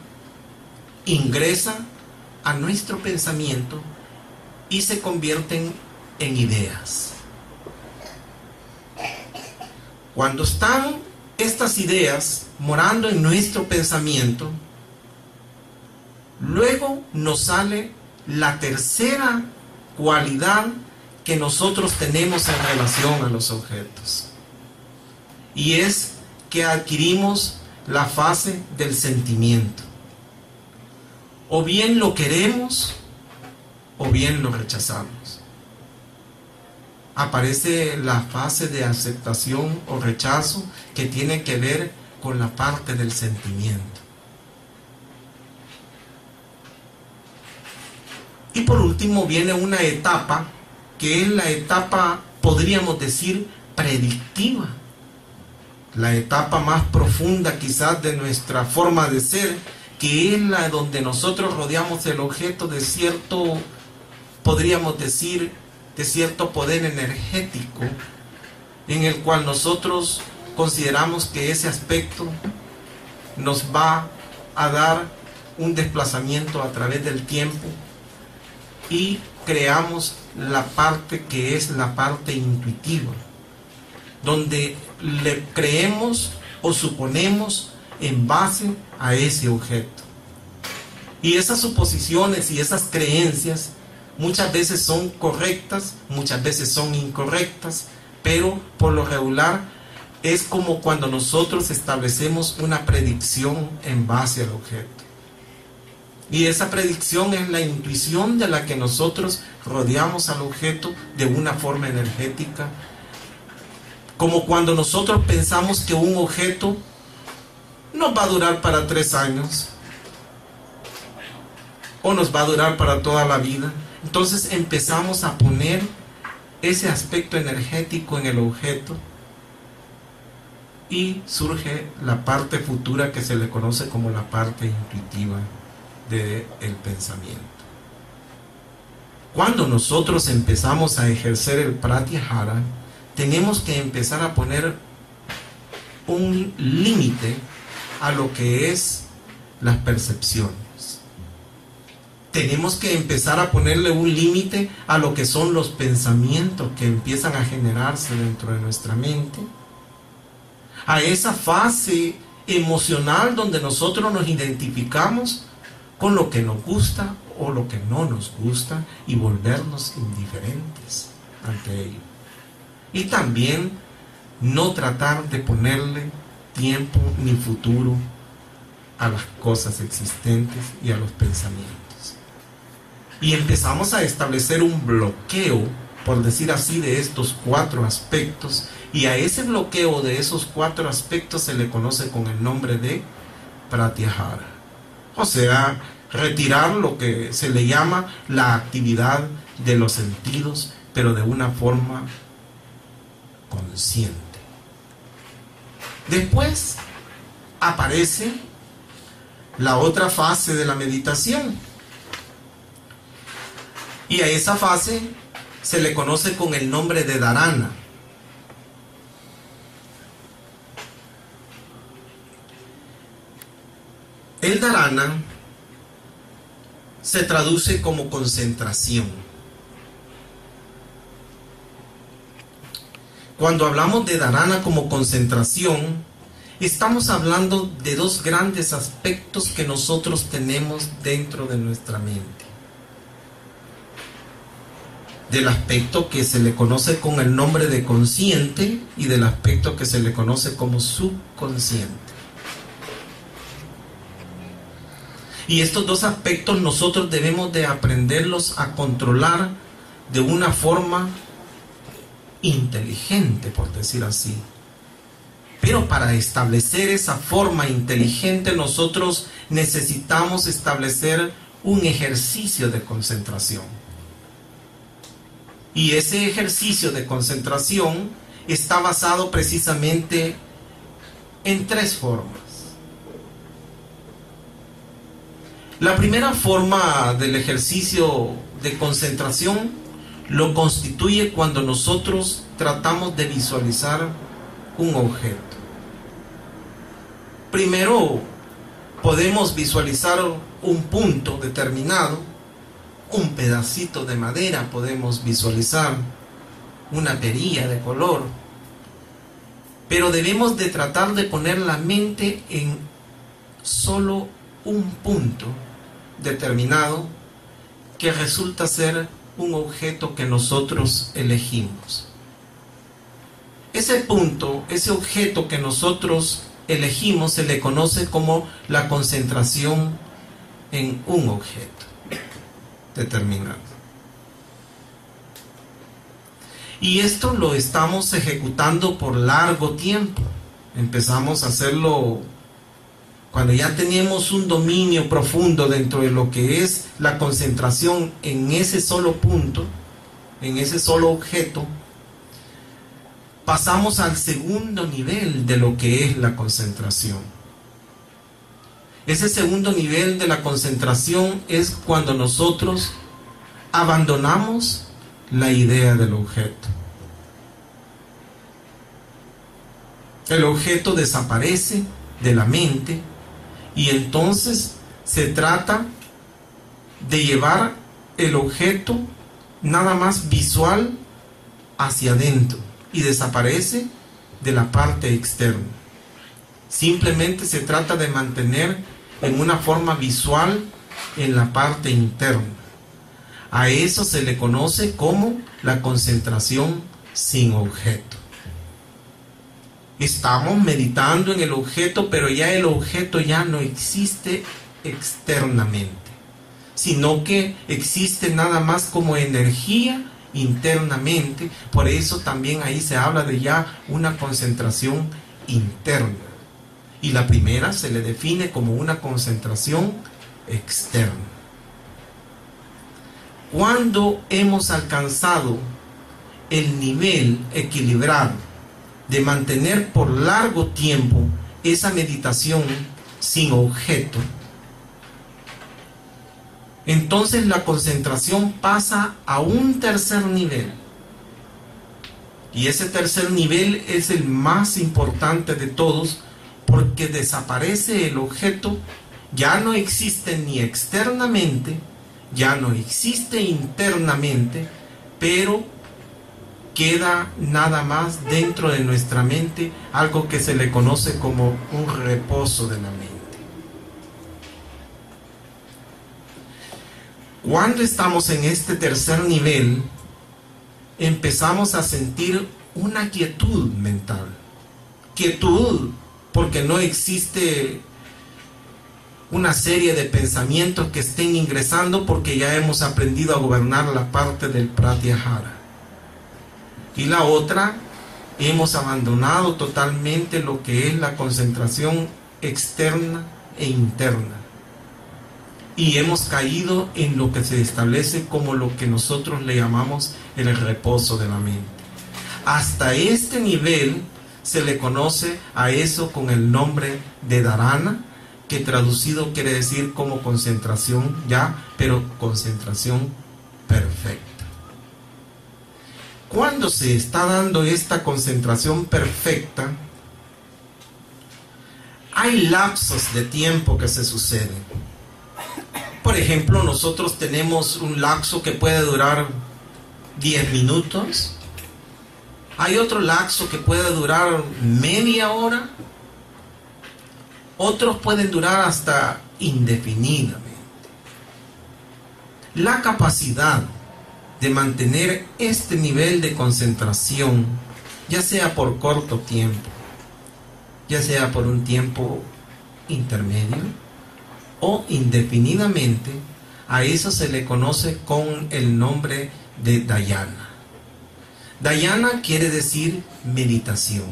ingresa a nuestro pensamiento y se convierten en ideas. Cuando están estas ideas morando en nuestro pensamiento, luego nos sale la tercera cualidad que nosotros tenemos en relación a los objetos, y es que adquirimos la fase del sentimiento. O bien lo queremos o bien lo rechazamos. Aparece la fase de aceptación o rechazo que tiene que ver con la parte del sentimiento. Y por último viene una etapa que es la etapa, podríamos decir, predictiva. La etapa más profunda quizás de nuestra forma de ser, que es la donde nosotros rodeamos el objeto de cierto, podríamos decir, de cierto poder energético, en el cual nosotros consideramos que ese aspecto nos va a dar un desplazamiento a través del tiempo, y creamos la parte que es la parte intuitiva, donde le creemos o suponemos en base a ese objeto. Y esas suposiciones y esas creencias muchas veces son correctas, muchas veces son incorrectas, pero por lo regular es como cuando nosotros establecemos una predicción en base al objeto. Y esa predicción es la intuición de la que nosotros rodeamos al objeto de una forma energética. Como cuando nosotros pensamos que un objeto nos va a durar para 3 años o nos va a durar para toda la vida. Entonces empezamos a poner ese aspecto energético en el objeto y surge la parte futura que se le conoce como la parte intuitiva del pensamiento. Cuando nosotros empezamos a ejercer el pratyahara, tenemos que empezar a poner un límite a lo que es las percepciones. Tenemos que empezar a ponerle un límite a lo que son los pensamientos que empiezan a generarse dentro de nuestra mente, a esa fase emocional donde nosotros nos identificamos con lo que nos gusta o lo que no nos gusta y volvernos indiferentes ante ello. Y también no tratar de ponerle tiempo ni futuro a las cosas existentes y a los pensamientos. Y empezamos a establecer un bloqueo, por decir así, de estos 4 aspectos, y a ese bloqueo de esos 4 aspectos se le conoce con el nombre de pratyahara. O sea, retirar lo que se le llama la actividad de los sentidos, pero de una forma consciente. Después aparece la otra fase de la meditación, y a esa fase se le conoce con el nombre de dharana. El dharana se traduce como concentración. Cuando hablamos de dharana como concentración, estamos hablando de 2 grandes aspectos que nosotros tenemos dentro de nuestra mente. Del aspecto que se le conoce con el nombre de consciente y del aspecto que se le conoce como subconsciente. Y estos 2 aspectos nosotros debemos de aprenderlos a controlar de una forma inteligente, por decir así. Pero para establecer esa forma inteligente nosotros necesitamos establecer un ejercicio de concentración. Y ese ejercicio de concentración está basado precisamente en 3 formas. La primera forma del ejercicio de concentración lo constituye cuando nosotros tratamos de visualizar un objeto. Primero podemos visualizar un punto determinado, un pedacito de madera, podemos visualizar una perilla de color, pero debemos de tratar de poner la mente en solo un punto determinado que resulta ser un objeto que nosotros elegimos. Ese punto, ese objeto que nosotros elegimos se le conoce como la concentración en un objeto determinado. Y esto lo estamos ejecutando por largo tiempo. Empezamos a hacerlo cuando ya tenemos un dominio profundo dentro de lo que es la concentración en ese solo punto, en ese solo objeto. Pasamos al segundo nivel de lo que es la concentración. Ese segundo nivel de la concentración es cuando nosotros abandonamos la idea del objeto. El objeto desaparece de la mente y entonces se trata de llevar el objeto nada más visual hacia adentro y desaparece de la parte externa. Simplemente se trata de mantener en una forma visual en la parte interna. A eso se le conoce como la concentración sin objeto. Estamos meditando en el objeto, pero ya el objeto ya no existe externamente. sino que existe nada más como energía internamente. Por eso también ahí se habla de ya una concentración interna. Y la primera se le define como una concentración externa. Cuando hemos alcanzado el nivel equilibrado de mantener por largo tiempo esa meditación sin objeto, entonces la concentración pasa a un tercer nivel. Y ese tercer nivel es el más importante de todos, porque desaparece el objeto, ya no existe ni externamente, ya no existe internamente, pero queda nada más dentro de nuestra mente algo que se le conoce como un reposo de la mente. Cuando estamos en este tercer nivel, empezamos a sentir una quietud mental. Quietud porque no existe una serie de pensamientos que estén ingresando, porque ya hemos aprendido a gobernar la parte del pratyahara. Y la otra, hemos abandonado totalmente lo que es la concentración externa e interna. Y hemos caído en lo que se establece como lo que nosotros le llamamos el reposo de la mente. Hasta este nivel se le conoce a eso con el nombre de dharana, que traducido quiere decir como concentración ya, pero concentración perfecta. Cuando se está dando esta concentración perfecta, hay lapsos de tiempo que se suceden. Por ejemplo, nosotros tenemos un lapso que puede durar 10 minutos. Hay otro lapso que puede durar media hora. Otros pueden durar hasta indefinidamente. La capacidad de mantener este nivel de concentración, ya sea por corto tiempo, ya sea por un tiempo intermedio o indefinidamente, a eso se le conoce con el nombre de dhyana. Dhyana quiere decir meditación.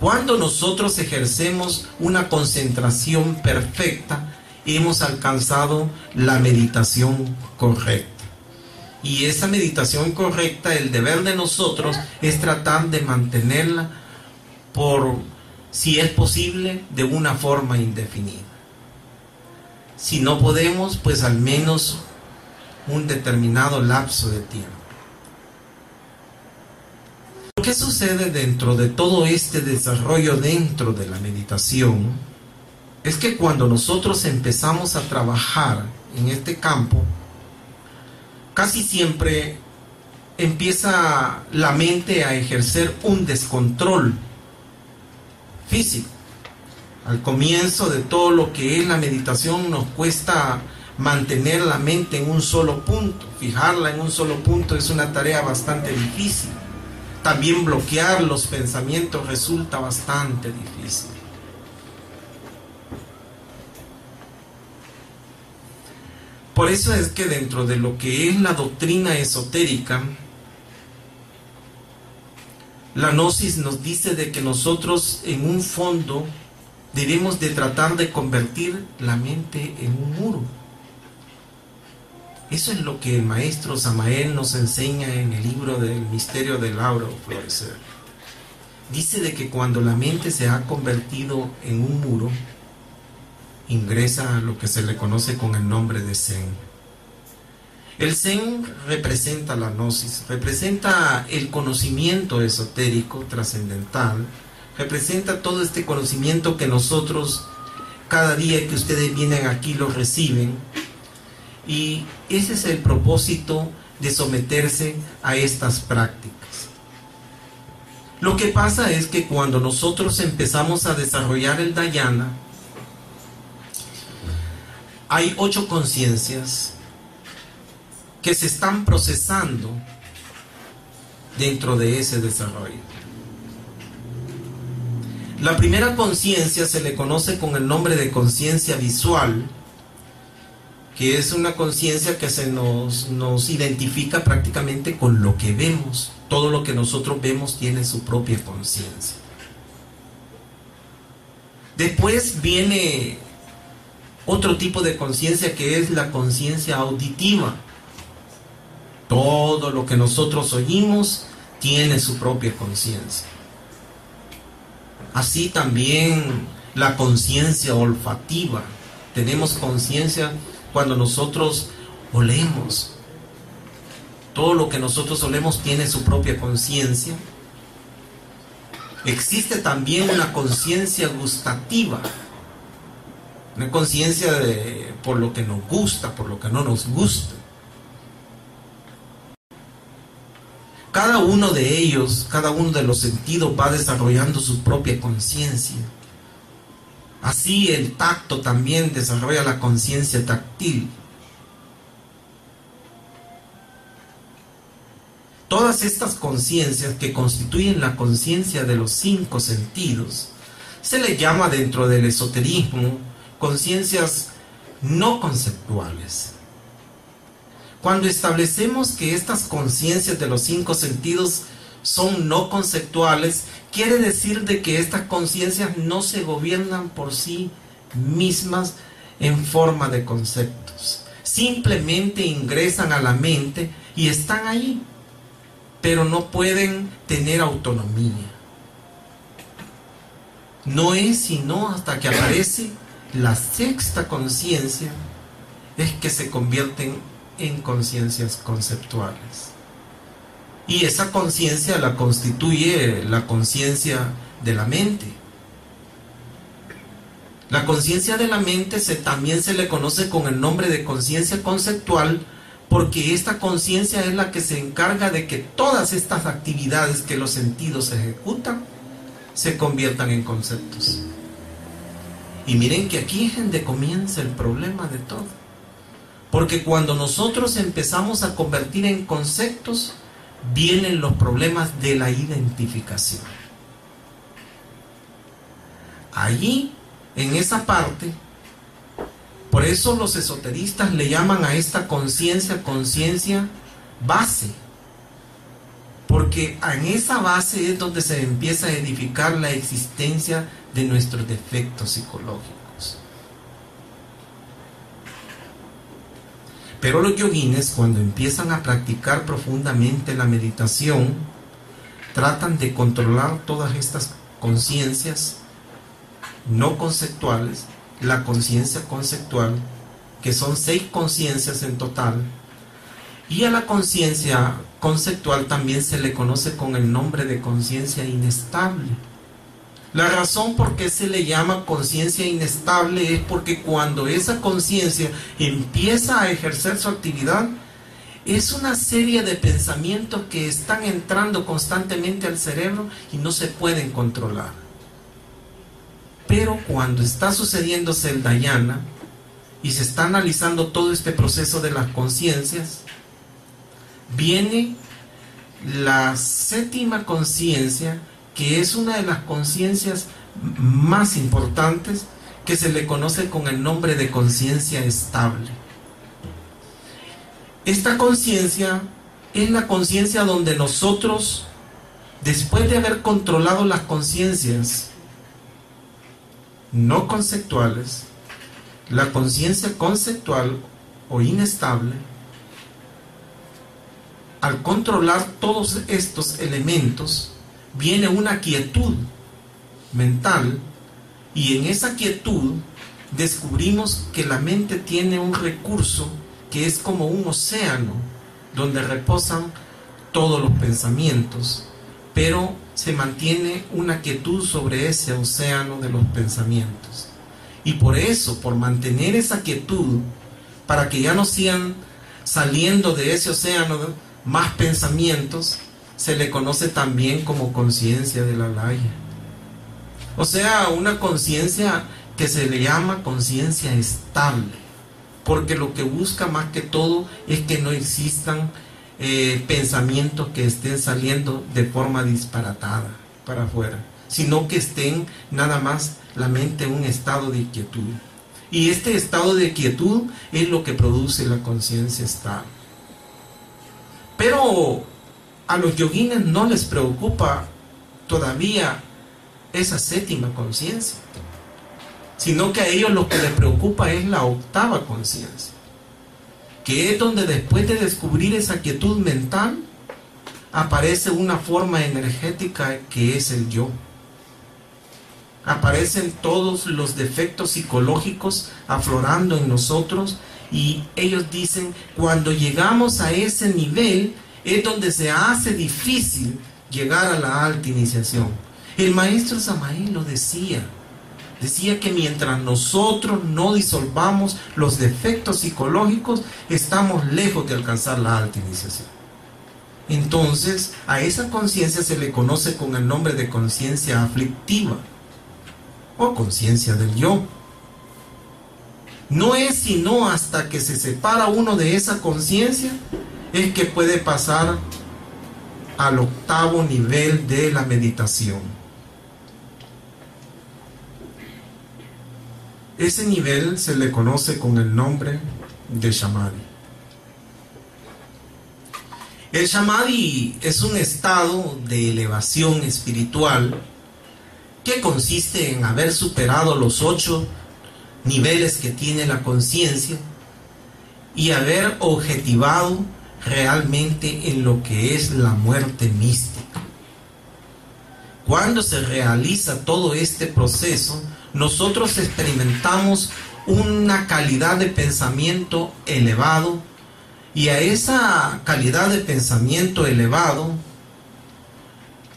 Cuando nosotros ejercemos una concentración perfecta, hemos alcanzado la meditación correcta. Y esa meditación correcta, el deber de nosotros es tratar de mantenerla por, si es posible, de una forma indefinida. Si no podemos, pues al menos un determinado lapso de tiempo. ¿Qué sucede dentro de todo este desarrollo dentro de la meditación? Es que cuando nosotros empezamos a trabajar en este campo, casi siempre empieza la mente a ejercer un descontrol físico. Al comienzo de todo lo que es la meditación nos cuesta mantener la mente en un solo punto. Fijarla en un solo punto es una tarea bastante difícil. También bloquear los pensamientos resulta bastante difícil. Por eso es que dentro de lo que es la doctrina esotérica, la gnosis nos dice de que nosotros en un fondo debemos de tratar de convertir la mente en un muro. Eso es lo que el maestro Samael nos enseña en el libro del Misterio del Aura o Florecer. Dice de que cuando la mente se ha convertido en un muro, ingresa a lo que se le conoce con el nombre de Zen. El Zen representa la gnosis, representa el conocimiento esotérico, trascendental, representa todo este conocimiento que nosotros, cada día que ustedes vienen aquí, lo reciben. Y ese es el propósito de someterse a estas prácticas. Lo que pasa es que cuando nosotros empezamos a desarrollar el dhyana, hay 8 conciencias que se están procesando dentro de ese desarrollo. La primera conciencia se le conoce con el nombre de conciencia visual, que es una conciencia que nos identifica prácticamente con lo que vemos. Todo lo que nosotros vemos tiene su propia conciencia. Después viene otro tipo de conciencia, que es la conciencia auditiva. Todo lo que nosotros oímos tiene su propia conciencia. Así también la conciencia olfativa. Tenemos conciencia cuando nosotros olemos. Todo lo que nosotros olemos tiene su propia conciencia. Existe también una conciencia gustativa. Una conciencia por lo que nos gusta, por lo que no nos gusta. Cada uno de ellos, cada uno de los sentidos va desarrollando su propia conciencia. Así el tacto también desarrolla la conciencia táctil. Todas estas conciencias que constituyen la conciencia de los 5 sentidos se le llama dentro del esoterismo conciencias no conceptuales. Cuando establecemos que estas conciencias de los 5 sentidos son no conceptuales, quiere decir de que estas conciencias no se gobiernan por sí mismas en forma de conceptos. Simplemente ingresan a la mente y están ahí, pero no pueden tener autonomía. No es sino hasta que aparece la 6ª conciencia es que se convierten en conciencias conceptuales. Y esa conciencia la constituye la conciencia de la mente. La conciencia de la mente también se le conoce con el nombre de conciencia conceptual, porque esta conciencia es la que se encarga de que todas estas actividades que los sentidos ejecutan se conviertan en conceptos. Y miren que aquí es donde comienza el problema de todo. Porque cuando nosotros empezamos a convertir en conceptos, vienen los problemas de la identificación. Allí, en esa parte, por eso los esoteristas le llaman a esta conciencia base. Porque en esa base es donde se empieza a edificar la existencia de nuestros defectos psicológicos. Pero los yoguines, cuando empiezan a practicar profundamente la meditación, tratan de controlar todas estas conciencias no conceptuales, la conciencia conceptual, que son 6 conciencias en total, y a la conciencia conceptual también se le conoce con el nombre de conciencia inestable. La razón por qué se le llama conciencia inestable es porque cuando esa conciencia empieza a ejercer su actividad, es una serie de pensamientos que están entrando constantemente al cerebro y no se pueden controlar. Pero cuando está sucediéndose el dhyana y se está analizando todo este proceso de las conciencias, viene la 7ª conciencia, que es una de las conciencias más importantes, que se le conoce con el nombre de conciencia estable. Esta conciencia es la conciencia donde nosotros, después de haber controlado las conciencias no conceptuales, la conciencia conceptual o inestable, al controlar todos estos elementos, viene una quietud mental, y en esa quietud descubrimos que la mente tiene un recurso que es como un océano donde reposan todos los pensamientos, pero se mantiene una quietud sobre ese océano de los pensamientos. Y por eso, por mantener esa quietud, para que ya no sigan saliendo de ese océano más pensamientos, se le conoce también como conciencia de la laya. O sea, una conciencia que se le llama conciencia estable, porque lo que busca más que todo es que no existan pensamientos que estén saliendo de forma disparatada para afuera, sino que estén nada más la mente en un estado de quietud. Y este estado de quietud es lo que produce la conciencia estable. Pero a los yoguines no les preocupa todavía esa séptima conciencia, sino que a ellos lo que les preocupa es la octava conciencia, que es donde después de descubrir esa quietud mental aparece una forma energética que es el yo. Aparecen todos los defectos psicológicos aflorando en nosotros, y ellos dicen, cuando llegamos a ese nivel es donde se hace difícil llegar a la alta iniciación. El maestro Samael lo decía que mientras nosotros no disolvamos los defectos psicológicos, estamos lejos de alcanzar la alta iniciación. Entonces, a esa conciencia se le conoce con el nombre de conciencia aflictiva o conciencia del yo. No es sino hasta que se separa uno de esa conciencia es que puede pasar al octavo nivel de la meditación. Ese nivel se le conoce con el nombre de Samadhi. El Samadhi es un estado de elevación espiritual que consiste en haber superado los 8 niveles que tiene la conciencia y haber objetivado realmente en lo que es la muerte mística. Cuando se realiza todo este proceso, nosotros experimentamos una calidad de pensamiento elevado, y a esa calidad de pensamiento elevado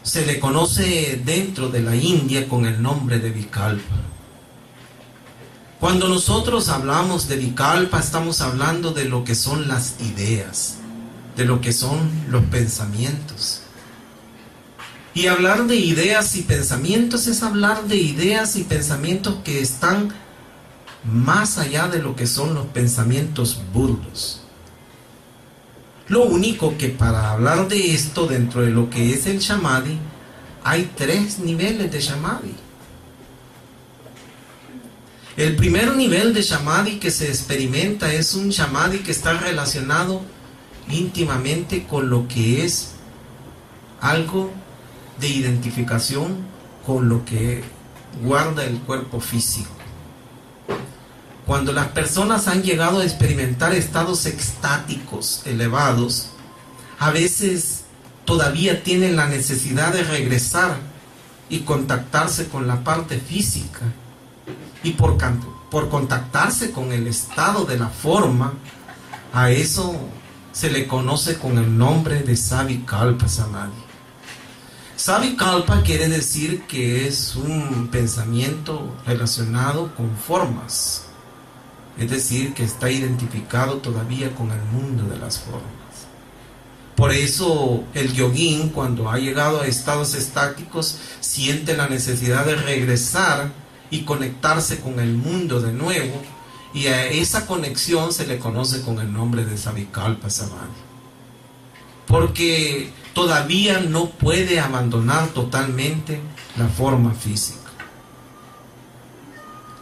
se le conoce dentro de la India con el nombre de Vikalpa. Cuando nosotros hablamos de Vikalpa, estamos hablando de lo que son las ideas, de lo que son los pensamientos. Y hablar de ideas y pensamientos es hablar de ideas y pensamientos que están más allá de lo que son los pensamientos burdos. Lo único que para hablar de esto dentro de lo que es el Samadhi, hay 3 niveles de Samadhi. El primer nivel de Samadhi que se experimenta es un Samadhi que está relacionado íntimamente con lo que es algo de identificación con lo que guarda el cuerpo físico. Cuando las personas han llegado a experimentar estados extáticos elevados, a veces todavía tienen la necesidad de regresar y contactarse con la parte física. Y por contactarse con el estado de la forma, a eso se le conoce con el nombre de Savikalpa Samadhi. Savikalpa quiere decir que es un pensamiento relacionado con formas. Es decir, que está identificado todavía con el mundo de las formas. Por eso el yoguín, cuando ha llegado a estados estáticos, siente la necesidad de regresar y conectarse con el mundo de nuevo, y a esa conexión se le conoce con el nombre de Savikalpa Samadhi. Porque todavía no puede abandonar totalmente la forma física.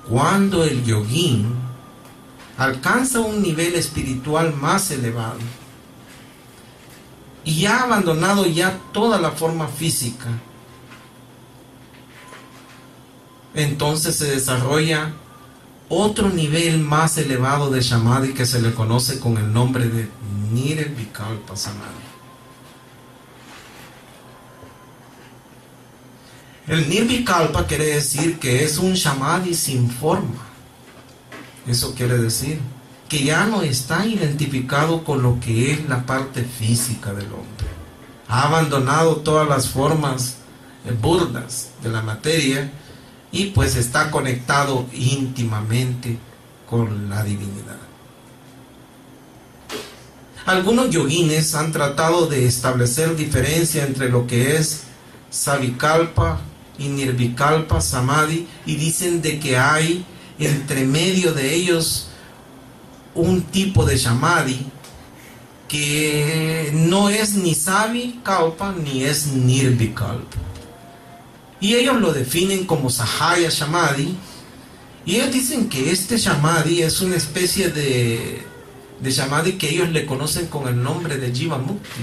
Cuando el yoguín alcanza un nivel espiritual más elevado y ha abandonado ya toda la forma física, entonces se desarrolla otro nivel más elevado de Samadhi que se le conoce con el nombre de Nirvikalpa Samadhi. El Nirvikalpa quiere decir que es un Samadhi sin forma. Eso quiere decir que ya no está identificado con lo que es la parte física del hombre. Ha abandonado todas las formas burdas de la materia y pues está conectado íntimamente con la divinidad. Algunos yoguines han tratado de establecer diferencia entre lo que es Savikalpa y Nirvikalpa Samadhi, y dicen de que hay entre medio de ellos un tipo de Samadhi que no es ni Savikalpa ni es Nirvikalpa, y ellos lo definen como Sahaya Samadhi, Y ellos dicen que este Samadhi es una especie de Samadhi que ellos le conocen con el nombre de Jiva Mukti,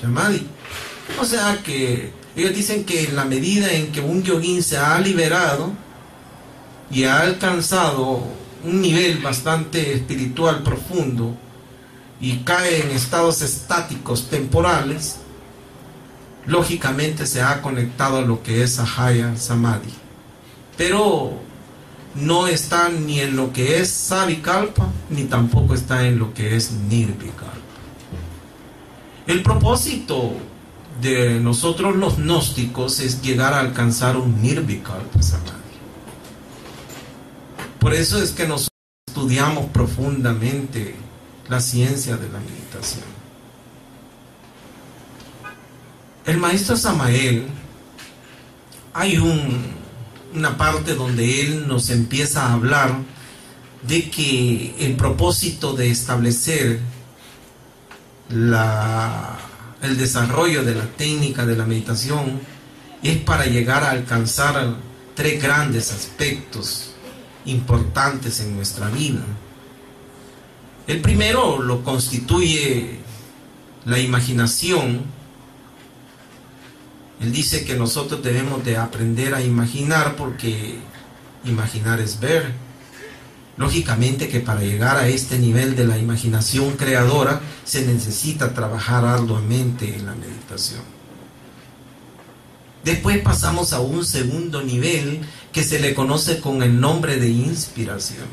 Samadhi. O sea que ellos dicen que en la medida en que un yogín se ha liberado y ha alcanzado un nivel bastante espiritual profundo y cae en estados estáticos temporales, lógicamente se ha conectado a lo que es Sahaya Samadhi, pero no está ni en lo que es Savikalpa ni tampoco está en lo que es Nirvikalpa. El propósito de nosotros los gnósticos es llegar a alcanzar un Nirvikalpa Samadhi. Por eso es que nosotros estudiamos profundamente la ciencia de la meditación. El maestro Samael, hay una parte donde él nos empieza a hablar de que el propósito de establecer el desarrollo de la técnica de la meditación es para llegar a alcanzar 3 grandes aspectos importantes en nuestra vida. El primero lo constituye la imaginación. Él dice que nosotros debemos de aprender a imaginar porque imaginar es ver. Lógicamente que para llegar a este nivel de la imaginación creadora se necesita trabajar arduamente en la meditación. Después pasamos a un segundo nivel que se le conoce con el nombre de inspiración,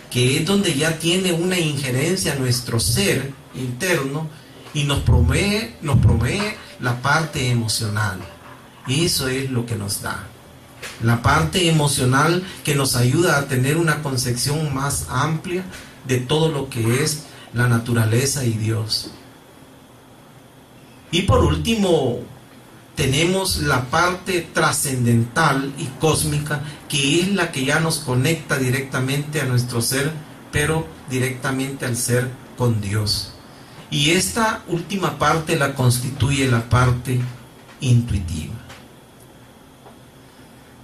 que es donde ya tiene una injerencia a nuestro ser interno y nos provee la parte emocional. Y eso es lo que nos da. La parte emocional que nos ayuda a tener una concepción más amplia de todo lo que es la naturaleza y Dios. Y por último, tenemos la parte trascendental y cósmica, que es la que ya nos conecta directamente a nuestro ser, pero directamente al ser con Dios. Y esta última parte la constituye la parte intuitiva.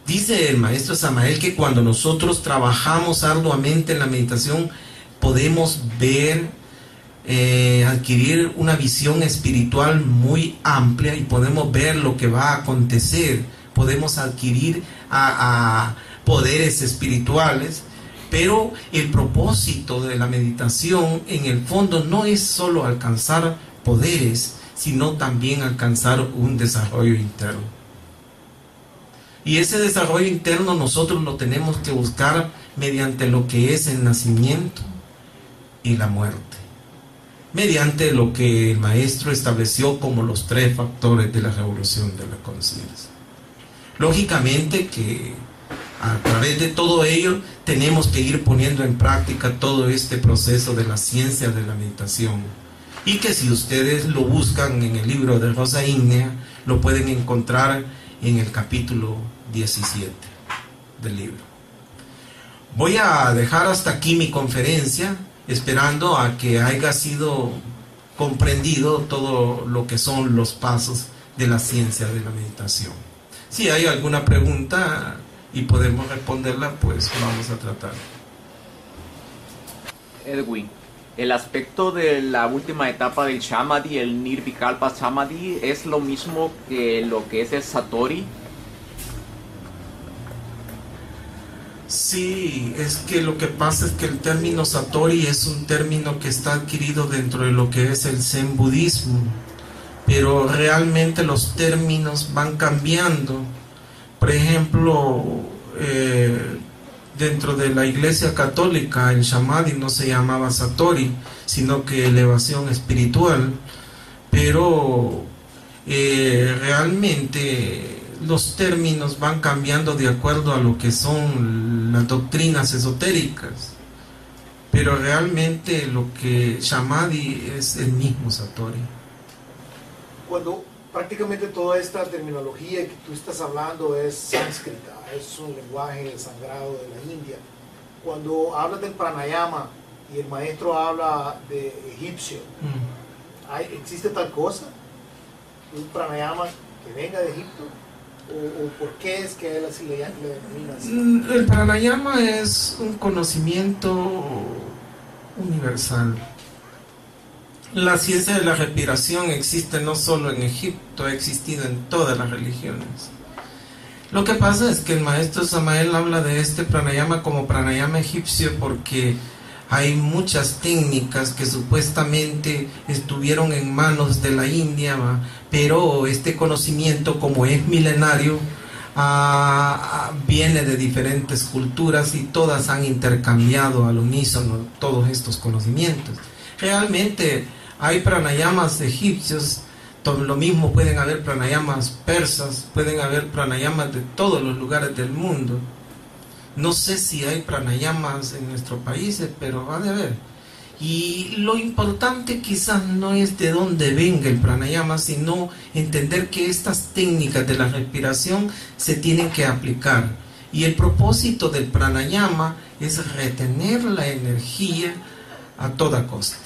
Dice el maestro Samael que cuando nosotros trabajamos arduamente en la meditación, podemos ver, adquirir una visión espiritual muy amplia y podemos ver lo que va a acontecer. Podemos adquirir a poderes espirituales, pero el propósito de la meditación en el fondo no es solo alcanzar poderes, sino también alcanzar un desarrollo interno. Y ese desarrollo interno nosotros lo tenemos que buscar mediante lo que es el nacimiento y la muerte, mediante lo que el maestro estableció como los 3 factores de la revolución de la conciencia. Lógicamente que a través de todo ello tenemos que ir poniendo en práctica todo este proceso de la ciencia de la meditación, y que si ustedes lo buscan en el libro de Rosa Ígnea, lo pueden encontrar en el capítulo 17 del libro. Voy a dejar hasta aquí mi conferencia, esperando a que haya sido comprendido todo lo que son los pasos de la ciencia de la meditación. Si hay alguna pregunta y podemos responderla, pues vamos a tratar. Edwin, el aspecto de la última etapa del Samadhi, el Nirvikalpa Samadhi, ¿es lo mismo que lo que es el Satori? Sí, es que lo que pasa es que el término Satori es un término que está adquirido dentro de lo que es el Zen budismo, pero realmente los términos van cambiando. Por ejemplo, dentro de la Iglesia Católica el Samadhi no se llamaba Satori, sino que elevación espiritual, pero realmente los términos van cambiando de acuerdo a lo que son las doctrinas esotéricas, pero realmente lo que Samadhi es el mismo Satori. Cuando prácticamente toda esta terminología que tú estás hablando es sánscrita, es un lenguaje sagrado de la India. Cuando hablas del pranayama y el maestro habla de egipcio, ¿existe tal cosa? ¿Un pranayama que venga de Egipto? ¿O por qué es que él así le denomina así? El pranayama es un conocimiento universal. La ciencia de la respiración existe no solo en Egipto, ha existido en todas las religiones. Lo que pasa es que el maestro Samael habla de este pranayama como pranayama egipcio porque hay muchas técnicas que supuestamente estuvieron en manos de la India, pero este conocimiento, como es milenario, viene de diferentes culturas y todas han intercambiado al unísono todos estos conocimientos. Realmente hay pranayamas egipcios, lo mismo pueden haber pranayamas persas, pueden haber pranayamas de todos los lugares del mundo. No sé si hay pranayamas en nuestros países, pero ha de haber. Y lo importante quizás no es de dónde venga el pranayama, sino entender que estas técnicas de la respiración se tienen que aplicar. Y el propósito del pranayama es retener la energía a toda costa.